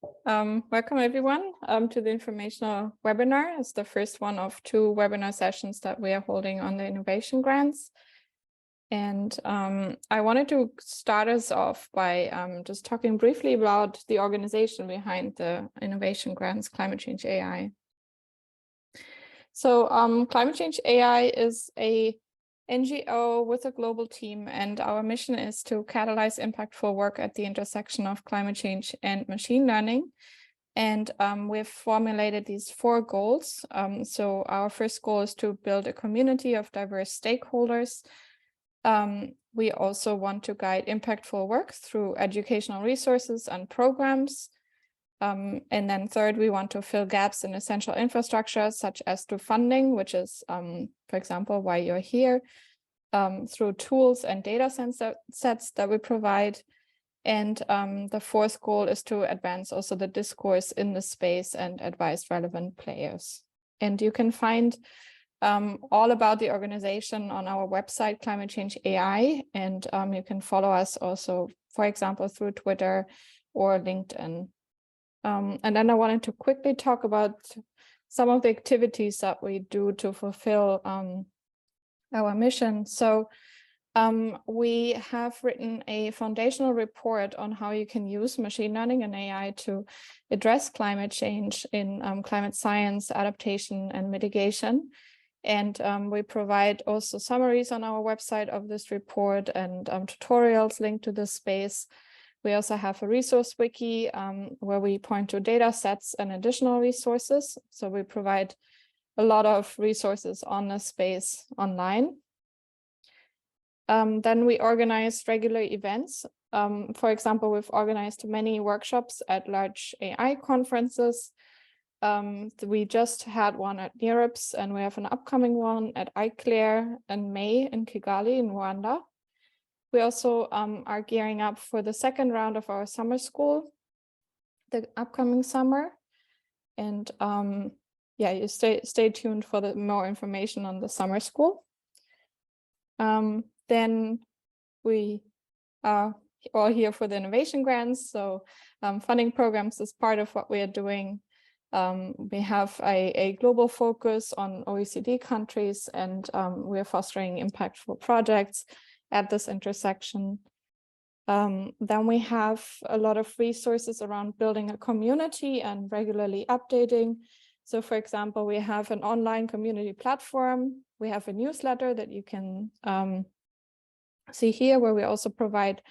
Welcome everyone to the informational webinar. It's the first one of 2 webinar sessions that we are holding on the innovation grants. And I wanted to start us off by just talking briefly about the organization behind the innovation grants, Climate Change AI. So Climate Change AI is a NGO with a global team, and our mission is to catalyze impactful work at the intersection of climate change and machine learning. And we've formulated these 4 goals. So our first goal is to build a community of diverse stakeholders. We also want to guide impactful work through educational resources and programs. And then third, we want to fill gaps in essential infrastructure, such as through funding, which is, for example, why you're here, through tools and data sets that we provide. And the 4th goal is to advance also the discourse in the space and advise relevant players. And you can find all about the organization on our website, Climate Change AI, and you can follow us also, for example, through Twitter or LinkedIn. And then I wanted to quickly talk about some of the activities that we do to fulfill our mission. So we have written a foundational report on how you can use machine learning and AI to address climate change in climate science, adaptation, and mitigation. And we provide also summaries on our website of this report and tutorials linked to this space. We also have a resource wiki where we point to data sets and additional resources. So we provide a lot of resources on the space online. Then we organize regular events. For example, we've organized many workshops at large AI conferences. We just had one at NeurIPS, and we have an upcoming one at ICLAIR in May in Kigali in Rwanda. We also are gearing up for the 2nd round of our summer school, the upcoming summer. And yeah, you stay tuned for the more information on the summer school. Then we are all here for the innovation grants. So funding programs is part of what we are doing. We have a global focus on OECD countries, and we are fostering impactful projects at this intersection. Then we have a lot of resources around building a community and regularly updating. So for example, we have an online community platform. We have a newsletter that you can see here, where we also provide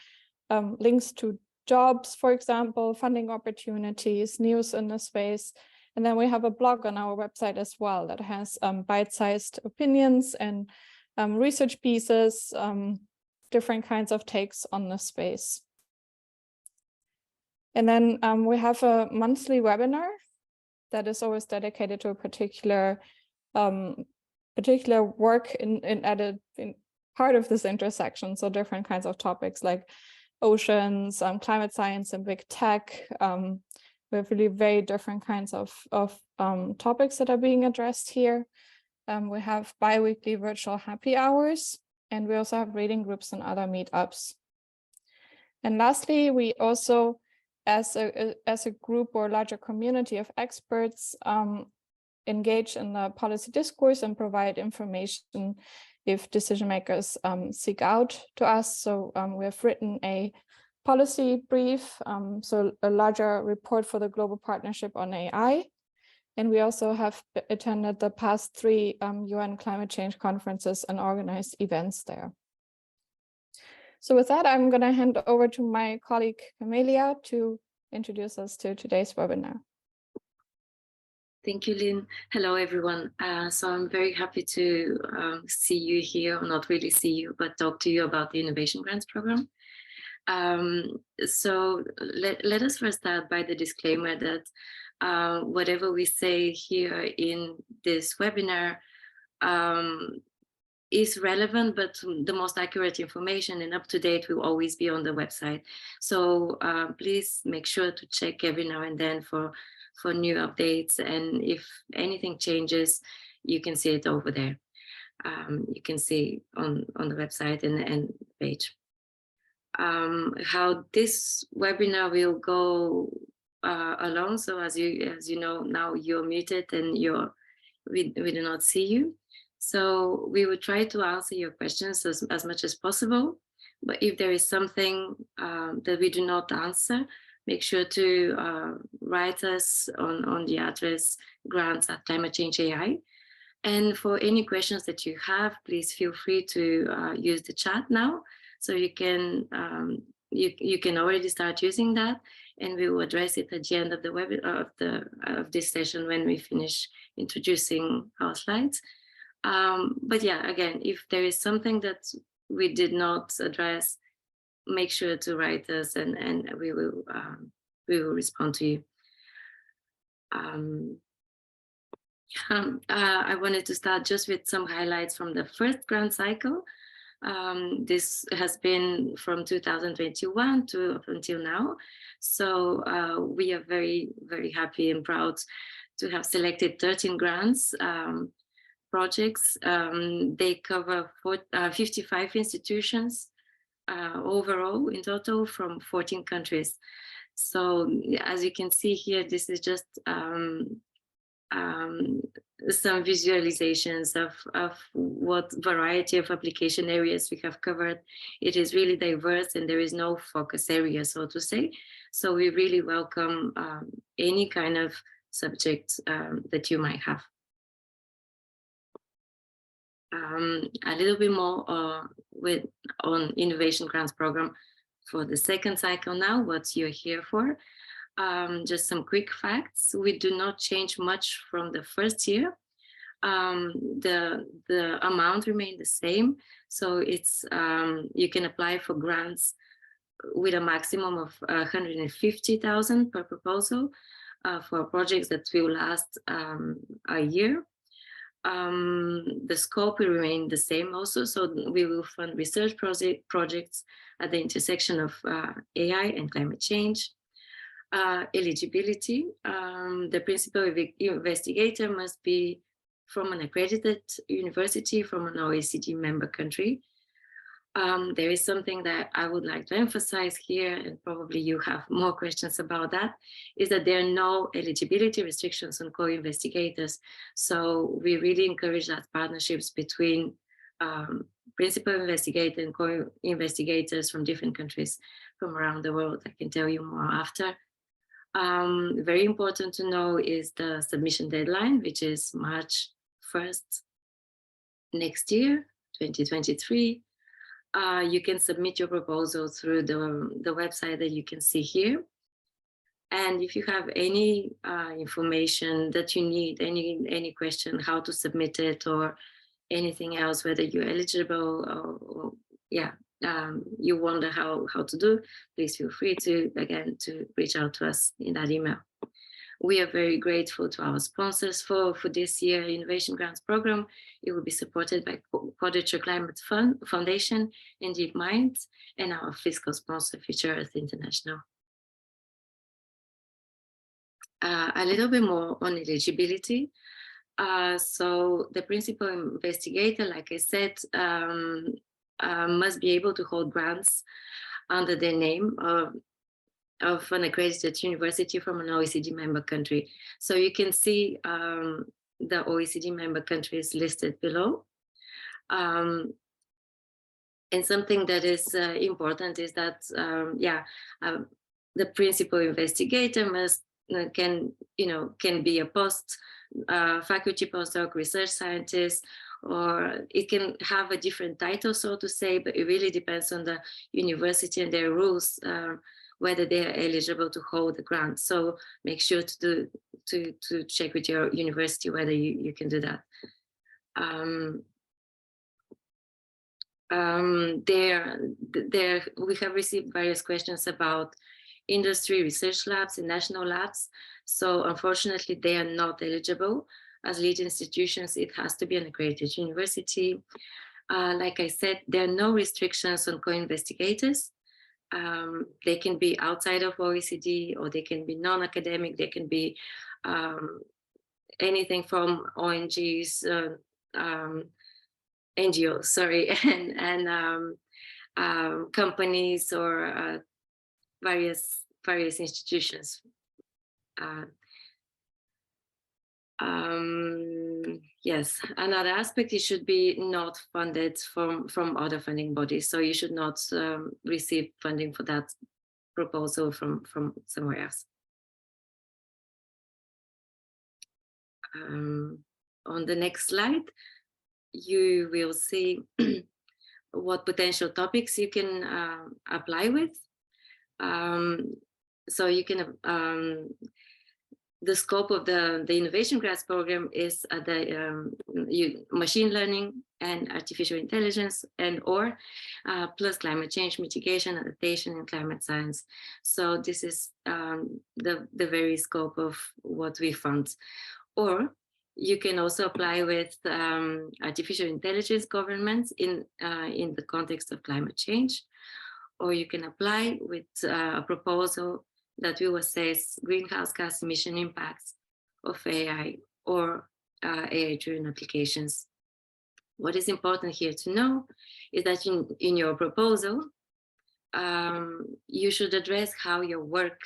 links to jobs, for example, funding opportunities, news in the space. And then we have a blog on our website as well that has bite-sized opinions and research pieces, different kinds of takes on the space. And then we have a monthly webinar that is always dedicated to a particular work in part of this intersection. So different kinds of topics like oceans, climate science, and big tech. We have really very different kinds of topics that are being addressed here. We have bi-weekly virtual happy hours, and we also have reading groups and other meetups. And lastly, we also, as a group or larger community of experts, engage in the policy discourse and provide information if decision makers seek out to us. So we have written a policy brief, so a larger report for the Global Partnership on AI. And we also have attended the past 3 UN climate change conferences and organized events there. So with that, I'm going to hand over to my colleague, Camelia, to introduce us to today's webinar. Thank you, Lynn. Hello, everyone. So I'm very happy to see you here, or not really see you, but talk to you about the Innovation Grants Program. So let us first start by the disclaimer that whatever we say here in this webinar is relevant, but the most accurate information and up to date will always be on the website. So please make sure to check every now and then for new updates. And if anything changes, you can see it over there. You can see on the website and page. How this webinar will go alone. So as you know, now you're muted and we do not see you. So we will try to answer your questions as much as possible. But if there is something that we do not answer, make sure to write us on the address grants@climatechange.ai. And for any questions that you have, please feel free to use the chat now. So you can already start using that, and we will address it at the end of of this session when we finish introducing our slides. But yeah, again, if there is something that we did not address, make sure to write us, and we will respond to you. I wanted to start just with some highlights from the first grant cycle. This has been from 2021 to up until now. So we are very, very happy and proud to have selected 13 grants projects. They cover 55 institutions overall in total from 14 countries. So as you can see here, this is just some visualizations of what variety of application areas we have covered. It is really diverse and there is no focus area, so to say. So we really welcome any kind of subject that you might have. A little bit more on Innovation Grants Program for the second cycle now, what you're here for. Just some quick facts. We do not change much from the first year. The amount remained the same. So it's you can apply for grants with a maximum of 150,000 per proposal for projects that will last a year. The scope will remain the same also. So we will fund research projects at the intersection of AI and climate change. Eligibility, the principal investigator must be from an accredited university from an OECD member country. There is something that I would like to emphasize here, and probably you have more questions about that, is that there are no eligibility restrictions on co-investigators. So we really encourage that partnerships between principal investigator and co-investigators from different countries from around the world. I can tell you more after. Very important to know is the submission deadline, which is March 1st next year, 2023. You can submit your proposal through the website that you can see here. And if you have any information that you need, any question, how to submit it or anything else, whether you're eligible or yeah, you wonder how to do, please feel free to reach out to us in that email. We are very grateful to our sponsors for this year Innovation Grants Program. It will be supported by Quadrature Climate Foundation and DeepMind, and our fiscal sponsor, Future Earth International. A little bit more on eligibility. So the principal investigator, like I said, must be able to hold grants under the name of an accredited university from an OECD member country. So you can see the OECD member countries listed below. And something that is important is that, the principal investigator can be a faculty postdoc, research scientist, or it can have a different title, so to say, but it really depends on the university and their rules, whether they are eligible to hold the grant. So make sure to check with your university whether you can do that. We have received various questions about industry research labs and national labs. So unfortunately, they are not eligible. As lead institutions, it has to be an accredited university. Like I said, there are no restrictions on co-investigators. They can be outside of OECD, or they can be non-academic. They can be anything from ONGs, NGOs, sorry, and companies or various institutions. Yes, another aspect, it should be not funded from other funding bodies. So you should not receive funding for that proposal from somewhere else. On the next slide, you will see what potential topics you can apply with. So you can the scope of the innovation grants program is machine learning and artificial intelligence or plus climate change mitigation, adaptation, and climate science. So this is the very scope of what we fund. Or you can also apply with artificial intelligence governance in the context of climate change, or you can apply with a proposal that will assess greenhouse gas emission impacts of AI or AI-driven applications. What is important here to know is that in your proposal, you should address how your work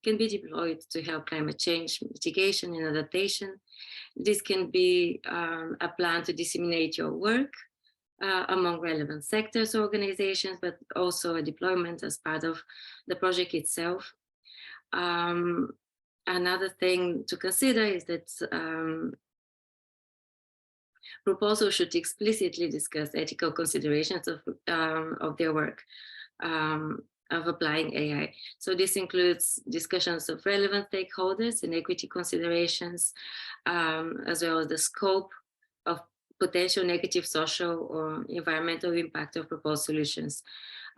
can be deployed to help climate change mitigation and adaptation. This can be a plan to disseminate your work among relevant sectors, organizations, but also a deployment as part of the project itself. Another thing to consider is that proposals should explicitly discuss ethical considerations of their work, of applying AI. So this includes discussions of relevant stakeholders and equity considerations, as well as the scope of potential negative social or environmental impact of proposed solutions.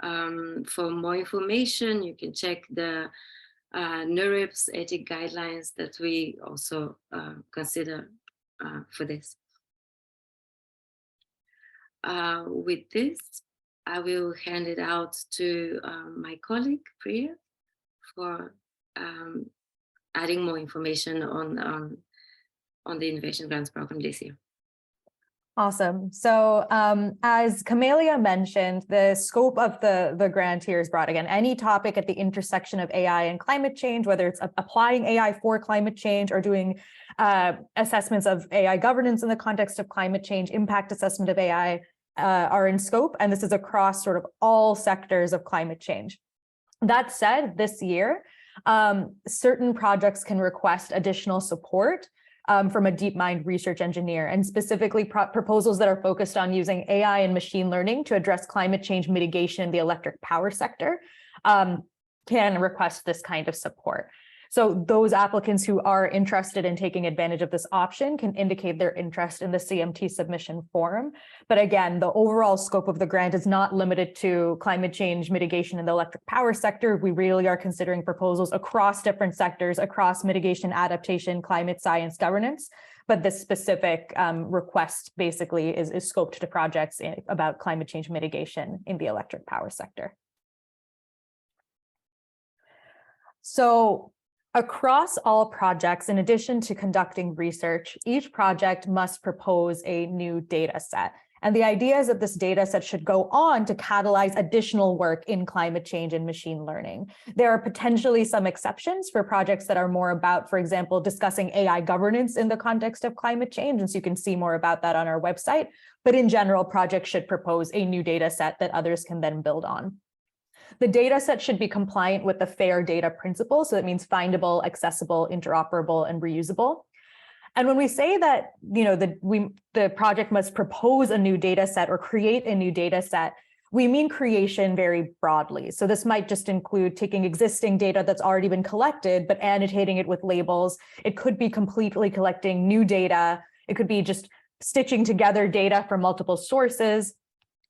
For more information, you can check the NeurIPS ethic guidelines that we also consider for this. With this, I will hand it out to my colleague, Priya, for adding more information on the Innovation Grants Program this year. Awesome. So as Camelia mentioned, the scope of the grant here is broad. Again, any topic at the intersection of AI and climate change, whether it's applying AI for climate change or doing assessments of AI governance in the context of climate change, impact assessment of AI are in scope. And this is across sort of all sectors of climate change. That said, this year, certain projects can request additional support from a DeepMind research engineer, and specifically proposals that are focused on using AI and machine learning to address climate change mitigation in the electric power sector can request this kind of support. So those applicants who are interested in taking advantage of this option can indicate their interest in the CMT submission form. But again, the overall scope of the grant is not limited to climate change mitigation in the electric power sector. We really are considering proposals across different sectors, across mitigation, adaptation, climate science, governance. But this specific request basically is scoped to projects about climate change mitigation in the electric power sector. So across all projects, in addition to conducting research, each project must propose a new data set. And the idea is that this data set should go on to catalyze additional work in climate change and machine learning. There are potentially some exceptions for projects that are more about, for example, discussing AI governance in the context of climate change. And so you can see more about that on our website. But in general, projects should propose a new data set that others can then build on. The data set should be compliant with the FAIR data principle. So that means findable, accessible, interoperable, and reusable. And when we say that, the project must propose a new data set or create a new data set, we mean creation very broadly. So this might just include taking existing data that's already been collected, but annotating it with labels. It could be completely collecting new data. It could be just stitching together data from multiple sources,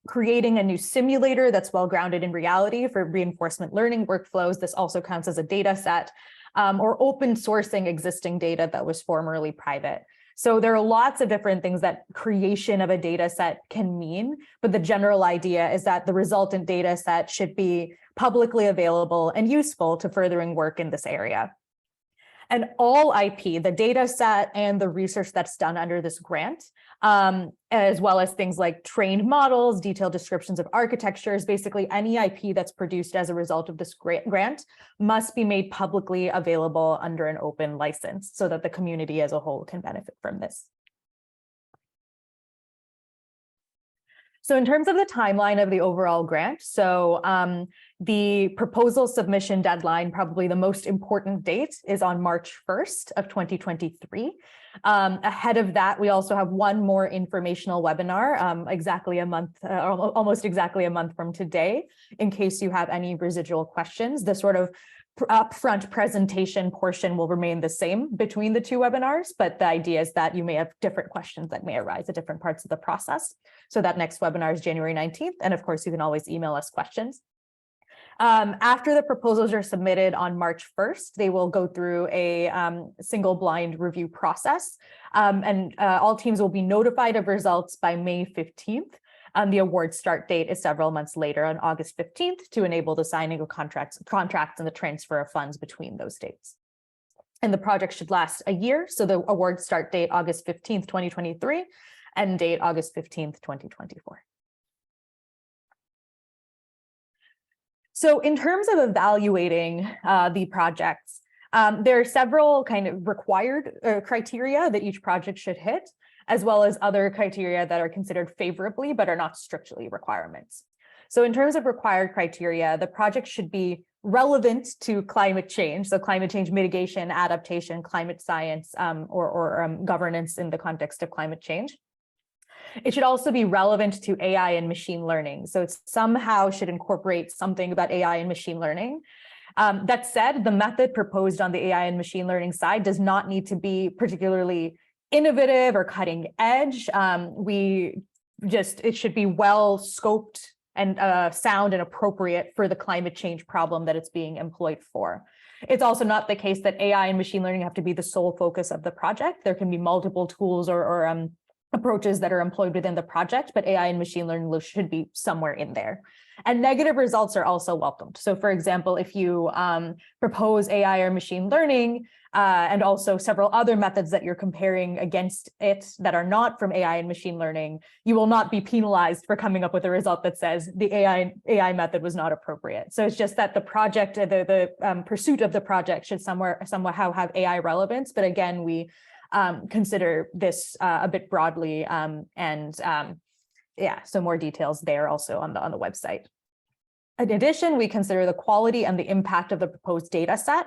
creating a new simulator that's well grounded in reality for reinforcement learning workflows. This also counts as a data set, or open sourcing existing data that was formerly private. So there are lots of different things that creation of a data set can mean, but the general idea is that the resultant data set should be publicly available and useful to furthering work in this area. And all IP, the data set and the research that's done under this grant, as well as things like trained models, detailed descriptions of architectures, basically any IP that's produced as a result of this grant must be made publicly available under an open license so that the community as a whole can benefit from this. So in terms of the timeline of the overall grant, so the proposal submission deadline, probably the most important date, is on March 1st of 2023. Ahead of that, we also have one more informational webinar, exactly a month, almost exactly a month from today, in case you have any residual questions. The sort of upfront presentation portion will remain the same between the two webinars, but the idea is that you may have different questions that may arise at different parts of the process. So that next webinar is January 19th. And of course, you can always email us questions. After the proposals are submitted on March 1st, they will go through a single blind review process, and all teams will be notified of results by May 15th. The award start date is several months later on August 15th to enable the signing of contracts and the transfer of funds between those dates. And the project should last a year. So the award start date, August 15th, 2023, end date, August 15th, 2024. So in terms of evaluating the projects, there are several kind of required criteria that each project should hit, as well as other criteria that are considered favorably, but are not strictly requirements. So in terms of required criteria, the project should be relevant to climate change, so climate change mitigation, adaptation, climate science, or governance in the context of climate change. It should also be relevant to AI and machine learning. So it somehow should incorporate something about AI and machine learning. That said, the method proposed on the AI and machine learning side does not need to be particularly innovative or cutting edge. It should be well scoped and sound and appropriate for the climate change problem that it's being employed for. It's also not the case that AI and machine learning have to be the sole focus of the project. There can be multiple tools or approaches that are employed within the project, but AI and machine learning should be somewhere in there. And negative results are also welcomed. So for example, if you propose AI or machine learning and also several other methods that you're comparing against it that are not from AI and machine learning, you will not be penalized for coming up with a result that says the AI method was not appropriate. So it's just that the project, the pursuit of the project should somehow have AI relevance. But again, we consider this a bit broadly, yeah, so more details there also on the website. In addition, we consider the quality and the impact of the proposed data set,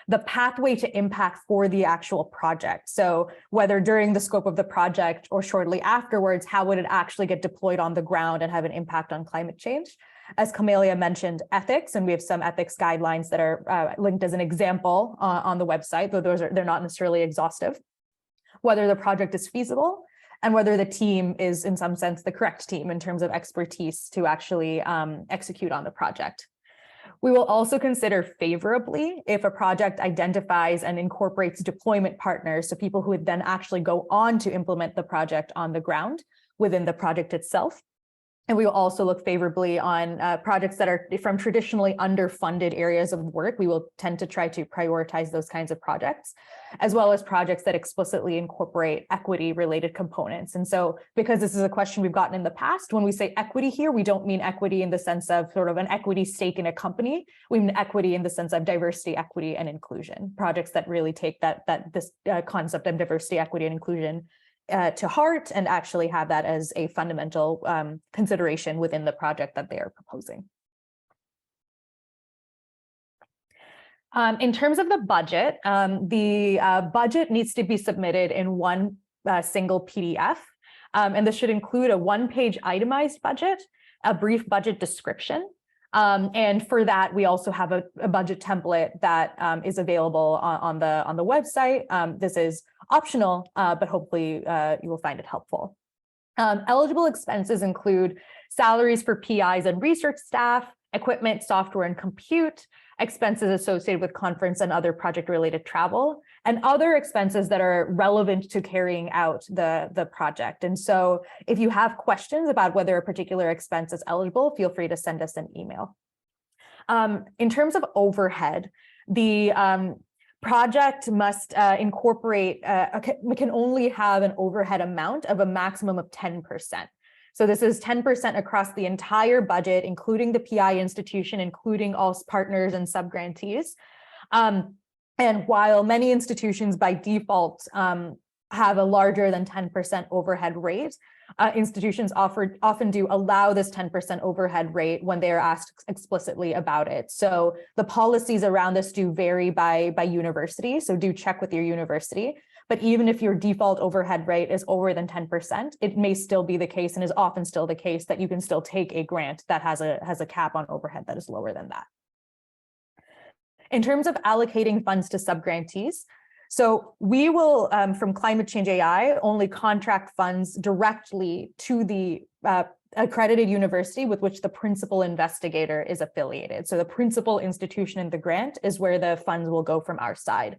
the pathway to impact for the actual project. So whether during the scope of the project or shortly afterwards, how would it actually get deployed on the ground and have an impact on climate change? As Camelia mentioned, ethics, and we have some ethics guidelines that are linked as an example on the website, though they're not necessarily exhaustive. Whether the project is feasible, and whether the team is, in some sense, the correct team in terms of expertise to actually execute on the project. We will also consider favorably if a project identifies and incorporates deployment partners, so people who would then actually go on to implement the project on the ground within the project itself. And we will also look favorably on projects that are from traditionally underfunded areas of work. We will tend to try to prioritize those kinds of projects, as well as projects that explicitly incorporate equity-related components. And so, because this is a question we've gotten in the past, when we say equity here, we don't mean equity in the sense of sort of an equity stake in a company. We mean equity in the sense of diversity, equity, and inclusion. Projects that really take this concept of diversity, equity, and inclusion to heart and actually have that as a fundamental consideration within the project that they are proposing. In terms of the budget needs to be submitted in one single PDF, and this should include a one-page itemized budget, a brief budget description, and for that, we also have a budget template that is available on the website. This is optional, but hopefully you will find it helpful. Eligible expenses include salaries for PIs and research staff, equipment, software, and compute, expenses associated with conference and other project-related travel, and other expenses that are relevant to carrying out the project. And so if you have questions about whether a particular expense is eligible, feel free to send us an email. In terms of overhead, the project must incorporate, can only have an overhead amount of a maximum of 10%. So this is 10% across the entire budget, including the PI institution, including all partners and subgrantees. And while many institutions by default have a larger than 10% overhead rate, institutions often do allow this 10% overhead rate when they are asked explicitly about it. So the policies around this do vary by university, so do check with your university. But even if your default overhead rate is over than 10%, it may still be the case, and is often still the case, that you can still take a grant that has a cap on overhead that is lower than that. In terms of allocating funds to subgrantees, so we will, from Climate Change AI, only contract funds directly to the accredited university with which the principal investigator is affiliated. So the principal institution in the grant is where the funds will go from our side.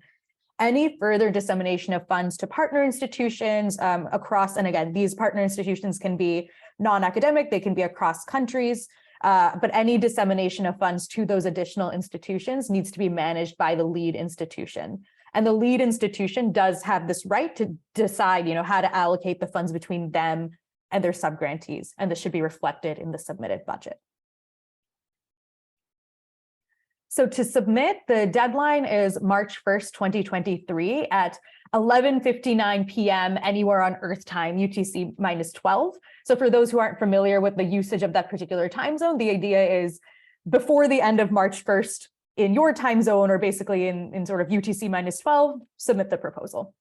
Any further dissemination of funds to partner institutions across, and again, these partner institutions can be non-academic, they can be across countries, but any dissemination of funds to those additional institutions needs to be managed by the lead institution. And the lead institution does have this right to decide, how to allocate the funds between them and their subgrantees, and this should be reflected in the submitted budget. So to submit, the deadline is March 1st, 2023 at 11:59 p.m. anywhere on Earth time, UTC -12. So for those who aren't familiar with the usage of that particular time zone, the idea is before the end of March 1st in your time zone, or basically in sort of UTC -12, submit the proposal.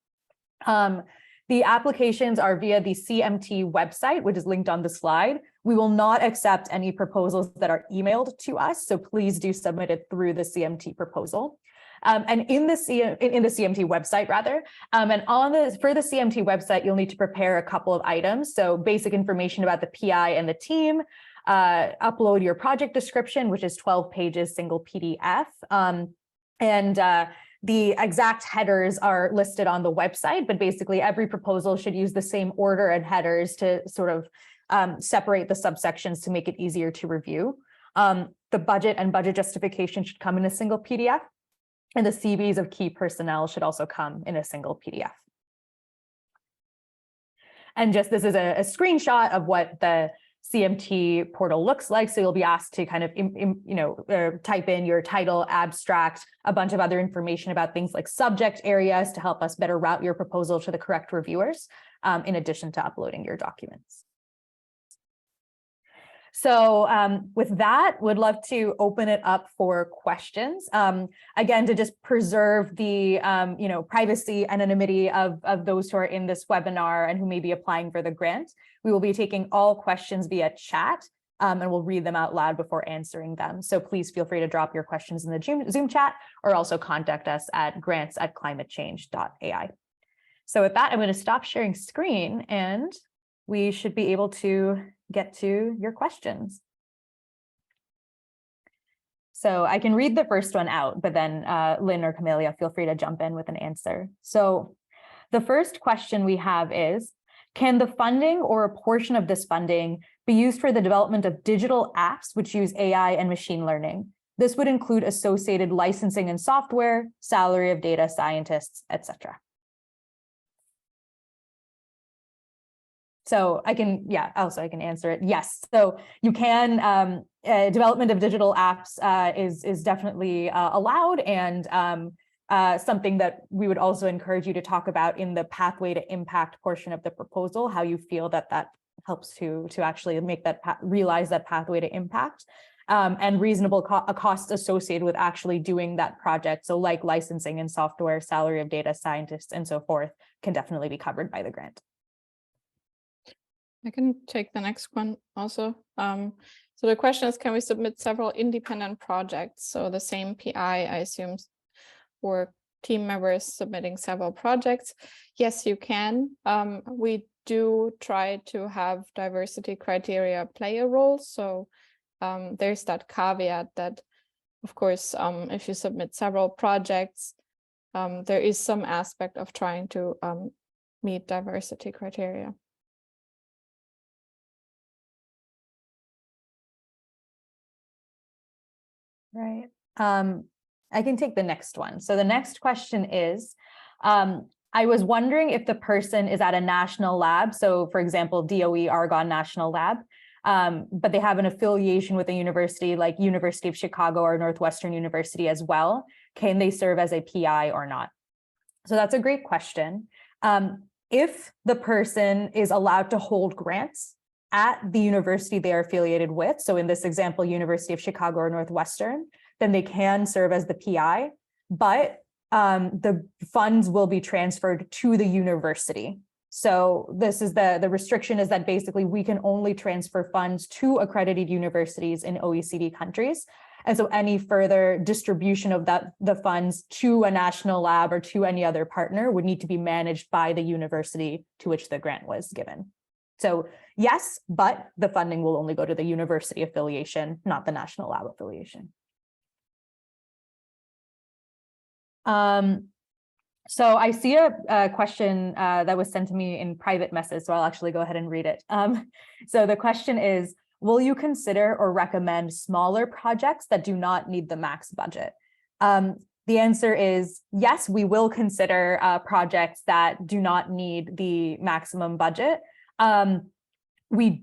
The applications are via the CMT website, which is linked on the slide. We will not accept any proposals that are emailed to us, so please do submit it through the CMT proposal. And in the CMT website, rather, and for the CMT website, you'll need to prepare a couple of items. So basic information about the PI and the team, upload your project description, which is 12 pages, single PDF, the exact headers are listed on the website, but basically every proposal should use the same order and headers to sort of separate the subsections to make it easier to review. The budget and budget justification should come in a single PDF, and the CVs of key personnel should also come in a single PDF. And just this is a screenshot of what the CMT portal looks like. So you'll be asked to kind of, type in your title, abstract, a bunch of other information about things like subject areas to help us better route your proposal to the correct reviewers, in addition to uploading your documents. So with that, would love to open it up for questions. Again, to just preserve the privacy and anonymity of those who are in this webinar and who may be applying for the grant. We will be taking all questions via chat, and we'll read them out loud before answering them. So please feel free to drop your questions in the Zoom chat, or also contact us at grants@climatechange.ai. So with that, I'm going to stop sharing screen, and we should be able to get to your questions. So I can read the first one out, but then Lynn or Camelia, feel free to jump in with an answer. So the first question we have is, can the funding or a portion of this funding be used for the development of digital apps which use AI and machine learning? This would include associated licensing and software, salary of data scientists, etc. So I can answer it. Yes, so you can, development of digital apps is definitely allowed, and something that we would also encourage you to talk about in the pathway to impact portion of the proposal, how you feel that helps to actually make that realize that pathway to impact, and reasonable costs associated with actually doing that project. So like licensing and software, salary of data scientists, and so forth, can definitely be covered by the grant. I can take the next one also. So the question is, can we submit several independent projects? So the same PI, I assume, or team members submitting several projects. Yes, you can. We do try to have diversity criteria play a role. So there's that caveat that, of course, if you submit several projects, there is some aspect of trying to meet diversity criteria. Right. I can take the next one. So the next question is, I was wondering if the person is at a national lab. So for example, DOE Argonne National Lab, but they have an affiliation with a university like University of Chicago or Northwestern University as well. Can they serve as a PI or not? So that's a great question. If the person is allowed to hold grants at the university they are affiliated with, so in this example, University of Chicago or Northwestern, then they can serve as the PI, but the funds will be transferred to the university. So this is the restriction is that basically we can only transfer funds to accredited universities in OECD countries. And so any further distribution of the funds to a national lab or to any other partner would need to be managed by the university to which the grant was given. So yes, but the funding will only go to the university affiliation, not the national lab affiliation. So I see a question that was sent to me in private message, so I'll actually go ahead and read it. So the question is, will you consider or recommend smaller projects that do not need the max budget? The answer is yes, we will consider projects that do not need the maximum budget. We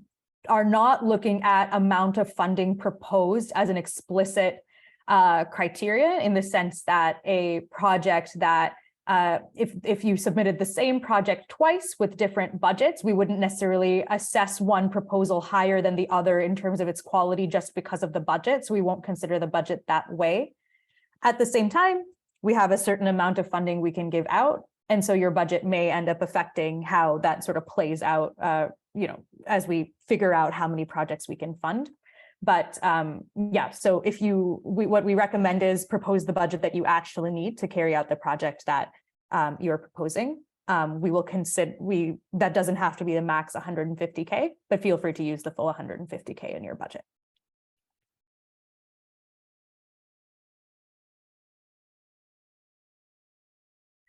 are not looking at amount of funding proposed as an explicit criteria, in the sense that a project that if you submitted the same project twice with different budgets, we wouldn't necessarily assess one proposal higher than the other in terms of its quality just because of the budget. So we won't consider the budget that way. At the same time, we have a certain amount of funding we can give out. And so your budget may end up affecting how that sort of plays out, as we figure out how many projects we can fund. But yeah, so if what we recommend is propose the budget that you actually need to carry out the project that you're proposing. We will consider, that doesn't have to be the max 150K, but feel free to use the full 150K in your budget.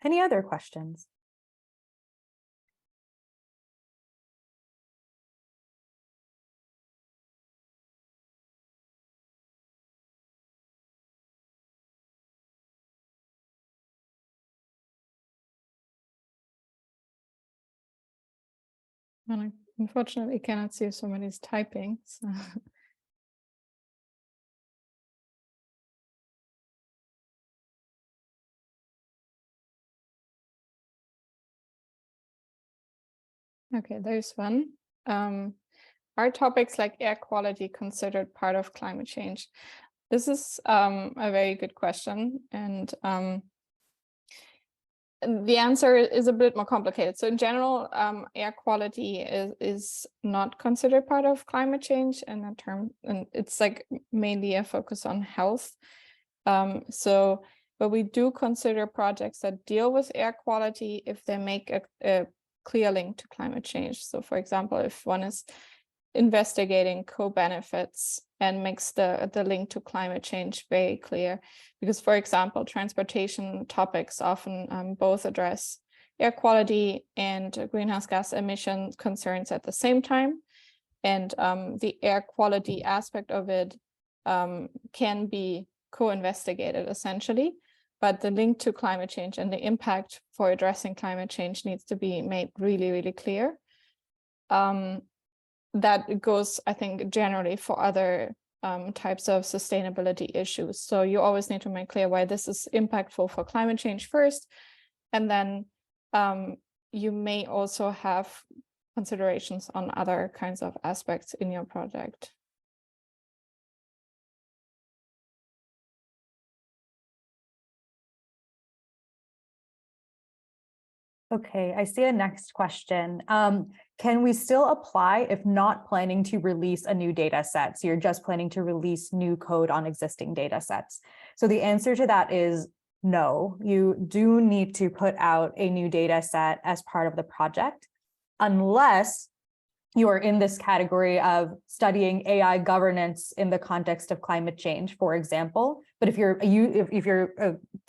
Any other questions? And I unfortunately cannot see if somebody's typing. So. Okay, there's one. Are topics like air quality considered part of climate change? This is a very good question, and the answer is a bit more complicated. So in general, air quality is not considered part of climate change in that term, and it's like mainly a focus on health. But we do consider projects that deal with air quality if they make a clear link to climate change. So for example, if one is investigating co-benefits and makes the link to climate change very clear, because for example, transportation topics often both address air quality and greenhouse gas emission concerns at the same time, and the air quality aspect of it can be co-investigated essentially, but the link to climate change and the impact for addressing climate change needs to be made really, really clear. That goes, I think, generally for other types of sustainability issues. So you always need to make clear why this is impactful for climate change first, and then you may also have considerations on other kinds of aspects in your project. Okay, I see a next question. Can we still apply if not planning to release a new data set? So you're just planning to release new code on existing data sets. So the answer to that is no. You do need to put out a new data set as part of the project, unless you are in this category of studying AI governance in the context of climate change, for example. But if you're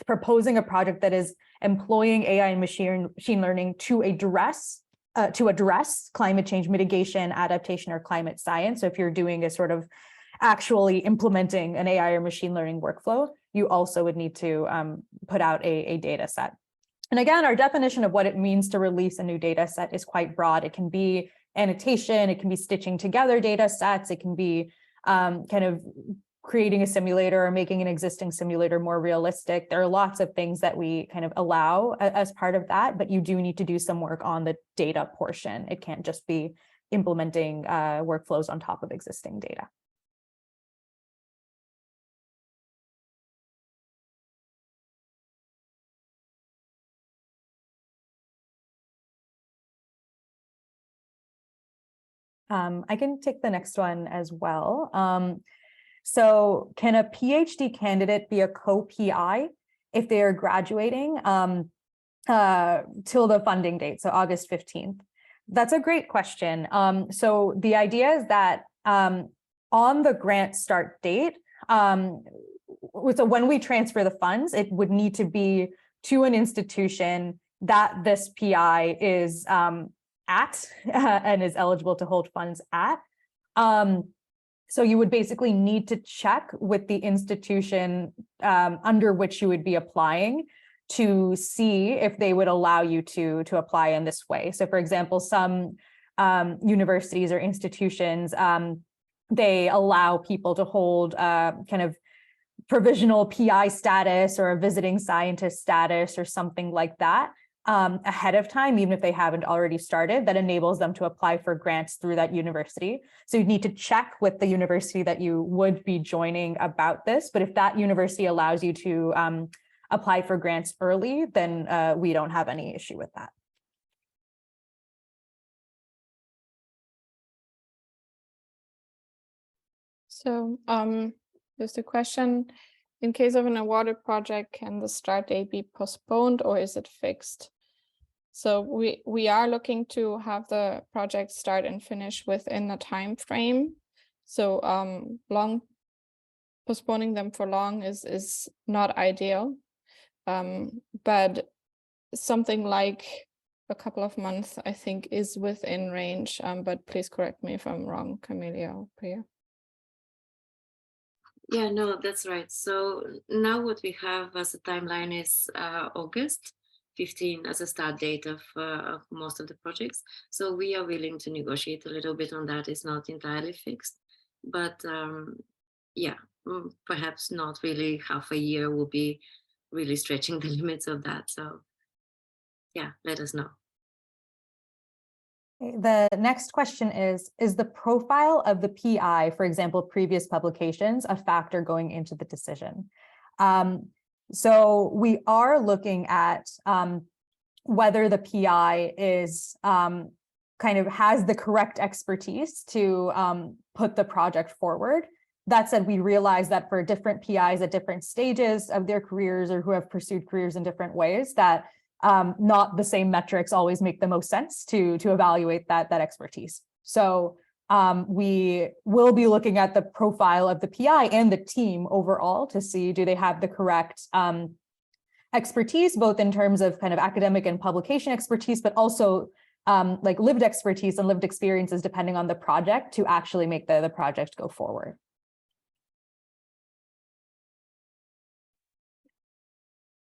proposing a project that is employing AI and machine learning to address climate change mitigation, adaptation, or climate science, so if you're doing a sort of actually implementing an AI or machine learning workflow, you also would need to put out a data set. And again, our definition of what it means to release a new data set is quite broad. It can be annotation, it can be stitching together data sets, it can be kind of creating a simulator or making an existing simulator more realistic. There are lots of things that we kind of allow as part of that, but you do need to do some work on the data portion. It can't just be implementing workflows on top of existing data. I can take the next one as well. So can a PhD candidate be a co-PI if they are graduating till the funding date, so August 15th? That's a great question. So the idea is that on the grant start date, so when we transfer the funds, it would need to be to an institution that this PI is at and is eligible to hold funds at. So you would basically need to check with the institution under which you would be applying to see if they would allow you to apply in this way. So for example, some universities or institutions, they allow people to hold kind of provisional PI status or a visiting scientist status or something like that ahead of time, even if they haven't already started, that enables them to apply for grants through that university. So you'd need to check with the university that you would be joining about this. But if that university allows you to apply for grants early, then we don't have any issue with that. So there's the question, in case of an awarded project, can the start date be postponed or is it fixed? So we are looking to have the project start and finish within a time frame. So postponing them for long is not ideal. But something like a couple of months, I think, is within range. But please correct me if I'm wrong, Camelia or Priya. Yeah, no, that's right. So now what we have as a timeline is August 15 as a start date of most of the projects. So we are willing to negotiate a little bit on that. It's not entirely fixed, but yeah, perhaps not really half a year will be really stretching the limits of that. So yeah, let us know. The next question is the profile of the PI, for example, previous publications, a factor going into the decision? So we are looking at whether the PI is kind of has the correct expertise to put the project forward. That said, we realize that for different PIs at different stages of their careers or who have pursued careers in different ways, that not the same metrics always make the most sense to evaluate that expertise. So we will be looking at the profile of the PI and the team overall to see, do they have the correct expertise, both in terms of kind of academic and publication expertise, but also like lived expertise and lived experiences depending on the project to actually make the project go forward.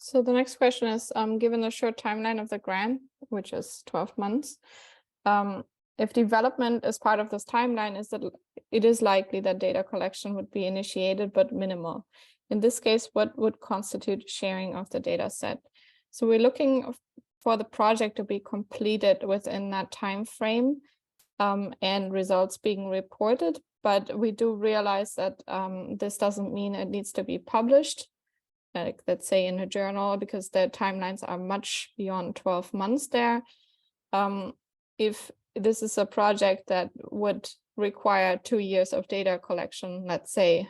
So the next question is, given the short timeline of the grant, which is 12 months, if development is part of this timeline, it is likely that data collection would be initiated, but minimal. In this case, what would constitute sharing of the data set? So we're looking for the project to be completed within that time frame and results being reported, but we do realize that this doesn't mean it needs to be published. Like, let's say in a journal, because the timelines are much beyond 12 months there. If this is a project that would require 2 years of data collection, let's say,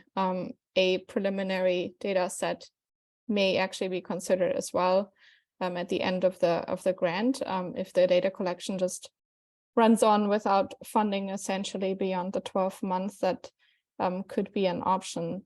a preliminary data set may actually be considered as well at the end of the grant, if the data collection just runs on without funding essentially beyond the 12 months, that could be an option.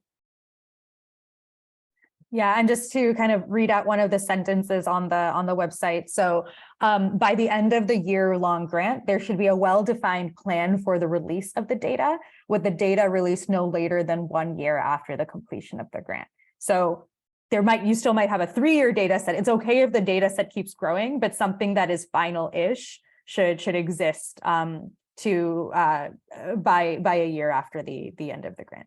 Yeah, and just to kind of read out one of the sentences on the website. So by the end of the year-long grant, there should be a well-defined plan for the release of the data, with the data released no later than 1 year after the completion of the grant. So you still might have a 3-year data set. It's okay if the data set keeps growing, but something that is final-ish should exist by a year after the end of the grant.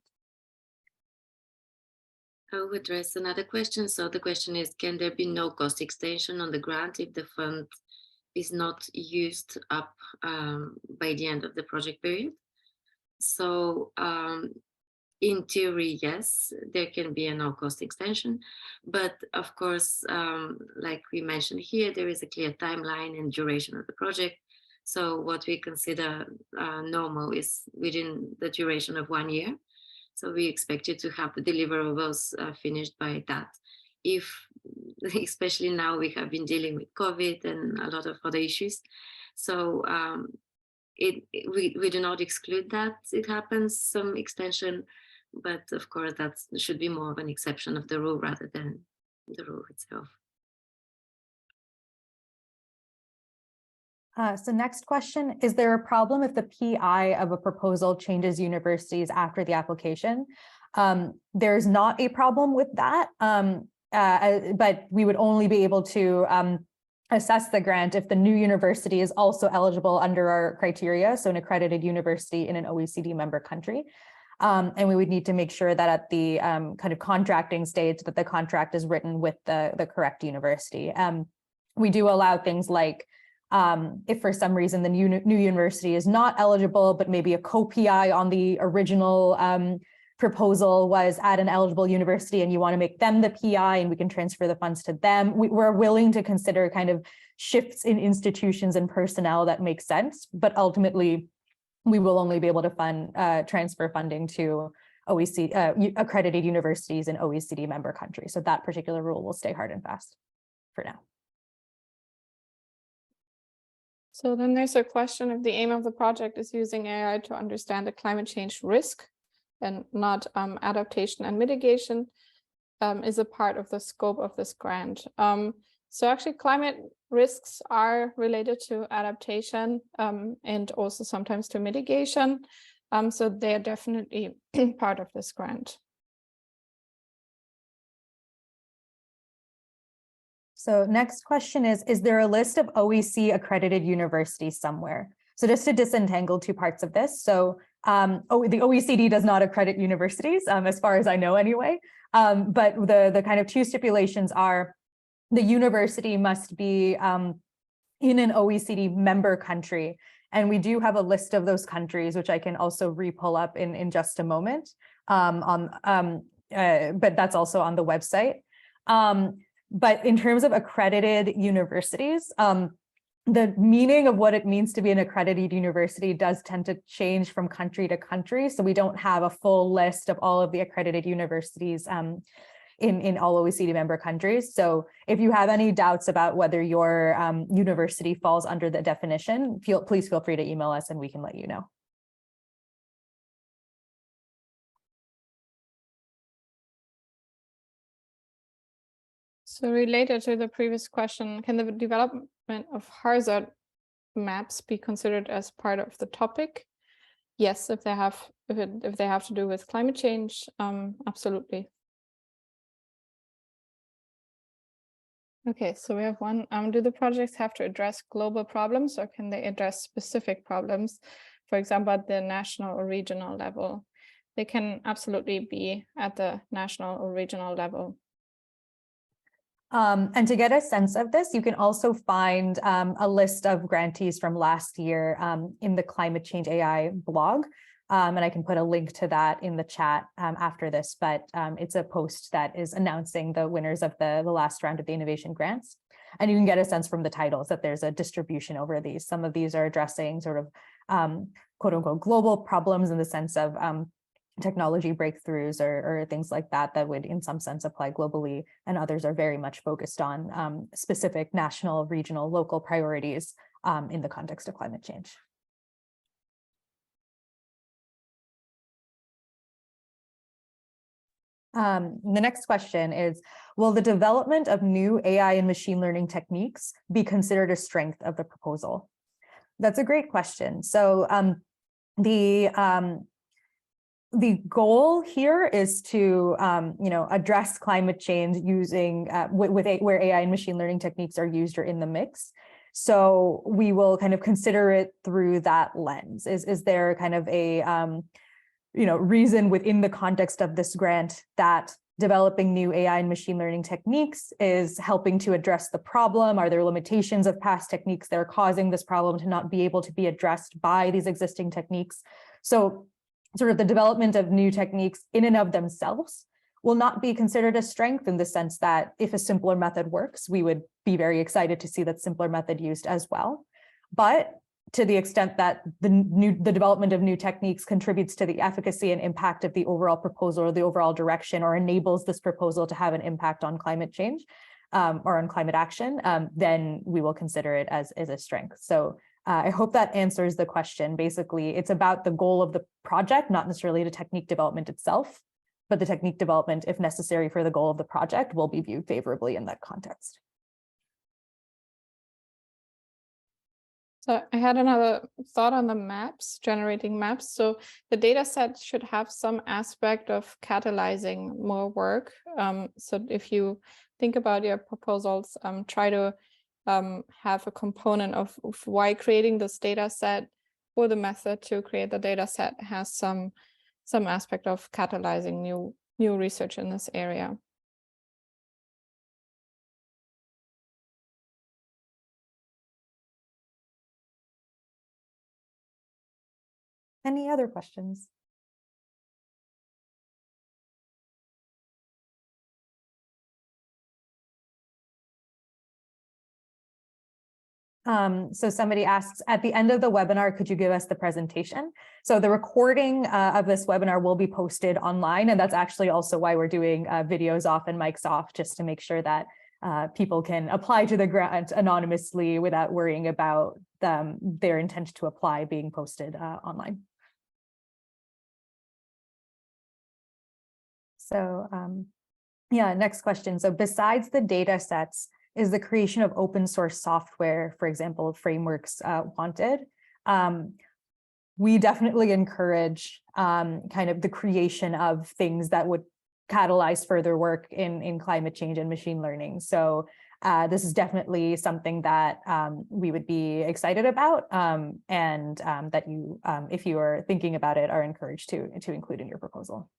I'll address another question. So the question is, can there be no cost extension on the grant if the fund is not used up by the end of the project period? So in theory, yes, there can be a no cost extension, but of course, like we mentioned here, there is a clear timeline and duration of the project. So what we consider normal is within the duration of 1 year. So we expect you to have the deliverables finished by that. If, especially now, we have been dealing with COVID and a lot of other issues. So we do not exclude that it happens, some extension, but of course that should be more of an exception of the rule rather than the rule itself. So next question, is there a problem if the PI of a proposal changes universities after the application? There's not a problem with that, but we would only be able to assess the grant if the new university is also eligible under our criteria, so an accredited university in an OECD member country. And we would need to make sure that at the kind of contracting stage that the contract is written with the correct university. We do allow things like if for some reason the new university is not eligible, but maybe a co-PI on the original proposal was at an eligible university and you want to make them the PI and we can transfer the funds to them. We're willing to consider kind of shifts in institutions and personnel that make sense, but ultimately we will only be able to transfer funding to OECD accredited universities in OECD member countries. So that particular rule will stay hard and fast for now. So then there's a question if the aim of the project is using AI to understand the climate change risk and not adaptation and mitigation is a part of the scope of this grant. So actually climate risks are related to adaptation and also sometimes to mitigation. So they're definitely part of this grant. So next question is there a list of OEC accredited universities somewhere? So just to disentangle two parts of this. So the OECD does not accredit universities, as far as I know anyway. But the kind of two stipulations are the university must be in an OECD member country. And we do have a list of those countries, which I can also re-pull up in just a moment. But that's also on the website. But in terms of accredited universities, the meaning of what it means to be an accredited university does tend to change from country to country. So we don't have a full list of all of the accredited universities in all OECD member countries. So if you have any doubts about whether your university falls under the definition, please feel free to email us and we can let you know. So related to the previous question, can the development of hazard maps be considered as part of the topic? Yes, if they have to do with climate change, absolutely. Okay, so we have one. Do the projects have to address global problems or can they address specific problems? For example, at the national or regional level. They can absolutely be at the national or regional level. And to get a sense of this, you can also find a list of grantees from last year in the Climate Change AI blog. And I can put a link to that in the chat after this, but it's a post that is announcing the winners of the last round of the innovation grants. And you can get a sense from the titles that there's a distribution over these. Some of these are addressing sort of quote unquote global problems in the sense of technology breakthroughs or things like that would in some sense apply globally, and others are very much focused on specific national, regional, local priorities in the context of climate change. The next question is, will the development of new AI and machine learning techniques be considered a strength of the proposal? That's a great question. So the goal here is to, address climate change using where AI and machine learning techniques are used or in the mix. So we will kind of consider it through that lens. Is there kind of a reason within the context of this grant that developing new AI and machine learning techniques is helping to address the problem? Are there limitations of past techniques that are causing this problem to not be able to be addressed by these existing techniques? So sort of the development of new techniques in and of themselves will not be considered a strength, in the sense that if a simpler method works, we would be very excited to see that simpler method used as well. But to the extent that the development of new techniques contributes to the efficacy and impact of the overall proposal or the overall direction, or enables this proposal to have an impact on climate change or on climate action, then we will consider it as a strength. So I hope that answers the question. Basically, it's about the goal of the project, not necessarily the technique development itself, but the technique development, if necessary for the goal of the project, will be viewed favorably in that context. So I had another thought on the maps, generating maps. So the data set should have some aspect of catalyzing more work. So if you think about your proposals, try to have a component of why creating this data set, or the method to create the data set has some aspect of catalyzing new research in this area. Any other questions? So somebody asks, at the end of the webinar, could you give us the presentation? So the recording of this webinar will be posted online, and that's actually also why we're doing videos off and mics off, just to make sure that people can apply to the grant anonymously without worrying about their intent to apply being posted online. So yeah, next question. So besides the data sets, is the creation of open source software, for example, frameworks wanted? We definitely encourage kind of the creation of things that would catalyze further work in climate change and machine learning. So this is definitely something that we would be excited about, and that you, if you are thinking about it, are encouraged to include in your proposal.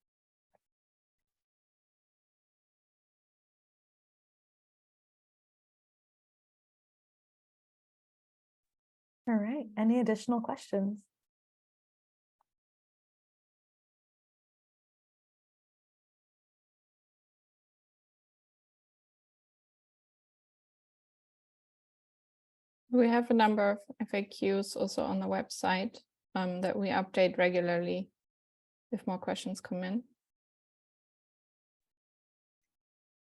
All right, any additional questions? We have a number of FAQs also on the website that we update regularly if more questions come in.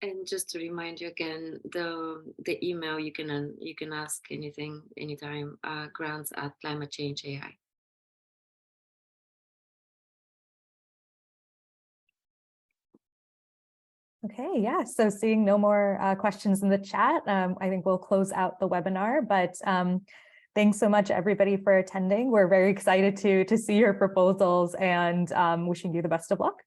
And just to remind you again, the email, you can ask anything, anytime, grants@climatechange.ai. Okay, yeah, so seeing no more questions in the chat, I think we'll close out the webinar, but thanks so much everybody for attending. We're very excited to see your proposals, and wishing you the best of luck.